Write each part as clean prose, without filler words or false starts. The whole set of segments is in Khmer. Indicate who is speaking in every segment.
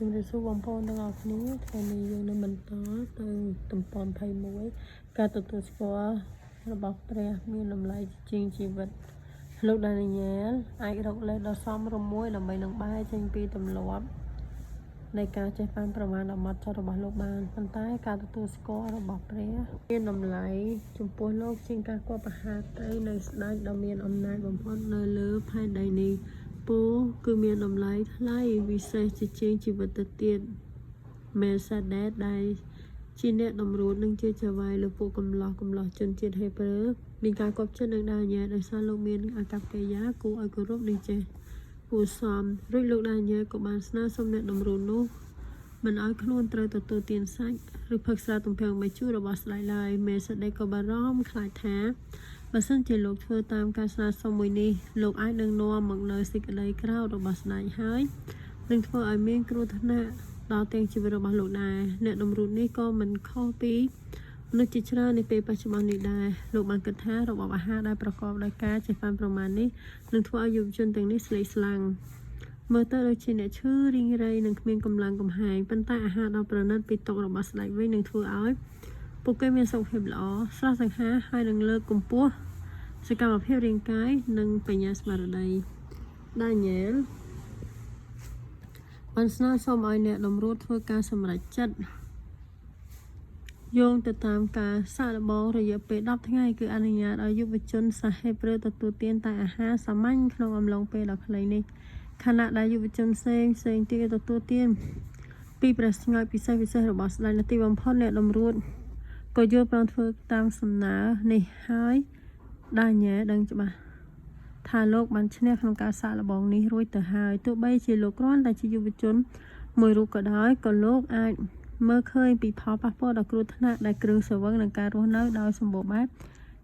Speaker 1: ជំរាបសួរបងប្អូនទាំងអស់គ្នាថ្ងៃនេះយើងនឹងបន្តទៅតំបន់21ការទទួលស្គាល់របស់ព្រះមានតម្លៃជាងជីវិតលោកដានីយ៉ែលអាចរកលេខដ៏សមរម្យដើម្បីនឹងបែរចេញពីទម្លាប់នៃការចេះបានប្រមាណដ៏ម៉ត់ចត់របស់លោកបានប៉ុន្តែការទទួលស្គាល់របស់ព្រះមានតម្លៃចំពោះលោកជាងការគប់ប្រហារទៅនៅស្ដេចដ៏មានអំណាចបំផុតនៅលើផែនដីនេះពូគឺមានតម្លៃថ្លៃវិសេសជាងជីវិតទៅទៀតមែលសាដេតដែលជាអ្នកតម្រួតនឹងជាចៅហ្វាយលើពួកកំឡោះជនជាតិហេប្រឺមានការគប់ចិត្តនឹងដានីយ៉ែលដោយសារលោកមានអាកប្បកិរិយាគួរឲ្យគោរពនិងចេះគួរសមរួចលោកដានីយ៉ែលក៏បានស្នើសុំអ្នកតម្រួតនោះមិនឲ្យខ្លួនត្រូវទទួលទានសាច់ឬផឹកស្រាទំពាំងបាយជូររបស់ស្ដេចឡើយមែលសាដេតក៏បារម្ភខ្លាចថាបើសិនជាលោកធ្វើតាមការស្នើសុំមួយនេះលោកអាចនឹងនាំមកនៅសេចក្តីក្រោធរបស់ស្ដេចហើយនឹងធ្វើឲ្យមានគ្រោះថ្នាក់ដល់ទាំងជីវិតរបស់លោកដែរអ្នកតម្រួតនេះក៏មិនខុសពីមនុស្សជាច្រើនในពេលបច្ចុប្បន្ននេះដែរលោកបានគិតថារបបអាហារដែលប្រកបដោយការចេះបានប្រមាណនេះនឹងធ្វើឲ្យយុវជនទាំងនេះស្លេកស្លាំងមើលទៅដូចជាអ្នកឈឺរីងរៃនិងគ្មានកម្លាំងកំហែងប៉ុន្តែអាហារដ៏ប្រណិតពីតុរបស់ស្ដេចវិញនឹងធ្វើឲ្យពួកគេមានសុខភាពល្អស្រស់សង្ហាហើយនឹងលើកកម្ពស់សកម្មភាពរាងកាយនិងបញ្ញាស្មារតីដានីយ៉ែលបានស្នើសុំឲ្យអ្នកតម្រួតធ្វើការសម្រេចចិត្តយោងទៅតាមការសាកល្បងរយៈពេល10ថ្ងៃគឺអនុញ្ញាតឲ្យយុវជនសហហេប្រឺទទួលទានតែអាហារសាមញ្ញក្នុងអំឡុងពេលដ៏ខ្លីនេះខណៈដែលយុវជនផ្សេងទៀតទទួលទានពីប្រស្ងើចពិសេសរបស់ស្ដេចនៅទីបំផុតអ្នកតម្រួតក៏យល់ព្រមធ្វើតាមសំណើនេះហើយដានីយ៉ែលដឹងច្បាស់ថាលោកបានឈ្នះក្នុងការសាកល្បងនេះរួចទៅហើយទោះបីជាលោកគ្រាន់តែជាយុវជនមួយរូបក៏ដោយក៏លោកអាចមើលឃើញពីផលប៉ះពាល់ដ៏គ្រោះថ្នាក់ដែលគ្រឿងស្រវឹងនឹងការរស់នៅដោយសម្បូរបែប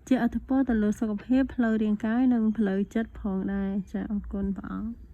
Speaker 1: ជាឥទ្ធិពលទៅលើសុខភាពផ្លូវរាងកាយនិងផ្លូវចិត្តផងដែរចា៎អរគុណព្រះអង្គ